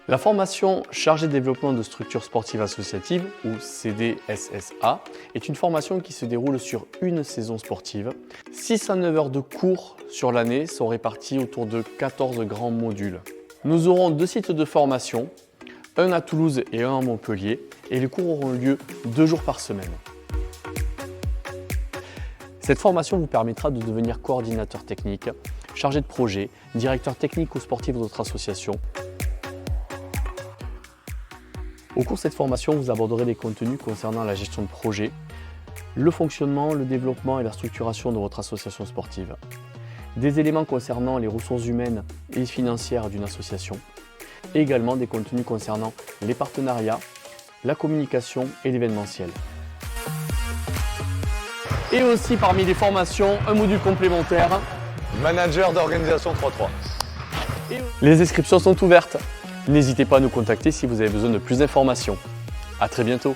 La formation chargée de développement de structures sportives associatives, ou CDSSA, est une formation qui se déroule sur une saison sportive. 6 à 9 heures de cours sur l'année sont réparties autour de 14 grands modules. Nous aurons 2 sites de formation, un à Toulouse et un à Montpellier, et les cours auront lieu 2 jours par semaine. Cette formation vous permettra de devenir coordinateur technique, chargé de projet, directeur technique ou sportif de votre association. Au cours de cette formation, vous aborderez des contenus concernant la gestion de projet, le fonctionnement, le développement et la structuration de votre association sportive, des éléments concernant les ressources humaines et financières d'une association, et également des contenus concernant les partenariats, la communication et l'événementiel. Et aussi parmi les formations, un module complémentaire, Manager d'organisation 3-3. Les inscriptions sont ouvertes. N'hésitez pas à nous contacter si vous avez besoin de plus d'informations. À très bientôt.